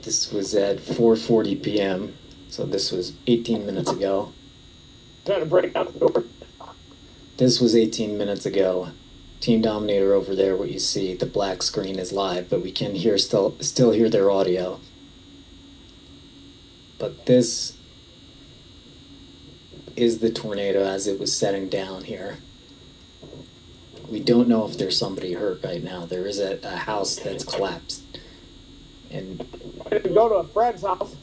This was at 4:40 p.m., so this was 18 minutes ago. Trying to break out the door. This was 18 minutes ago. Team Dominator over there, what you see, the black screen is live, but we can still hear their audio. But this is the tornado as it was setting down here. We don't know if there's somebody hurt right now. There is a house that's collapsed. And I didn't go to a friend's house.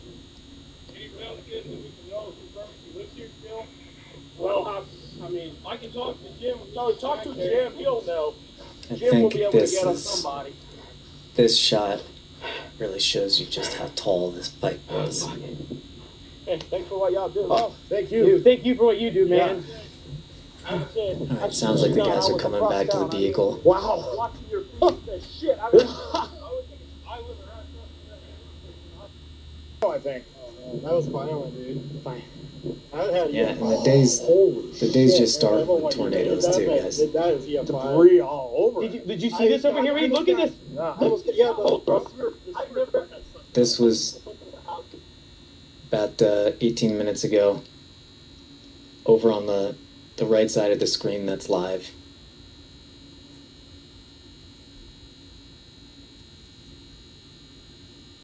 Anyone else good that we can know if he lives here still? Well, I mean, I can talk to Jim. no, talk to Jim. He'll know. I Jim will think be able to this get us is somebody. this shot really shows you just how tall this pipe was. Hey, thanks for what y'all do. Oh, thank you. Thank you for what you do, man. All right, sounds like the guys are coming back to the vehicle. Wow. Watching your feet, that shit. I I think. That was violent, dude. Fine. Yeah, and the days just start with tornadoes too, guys. That is debris all over. Did you see this over here, Reed? Look at this. This was about 18 minutes ago. Over on the right side of the screen that's live.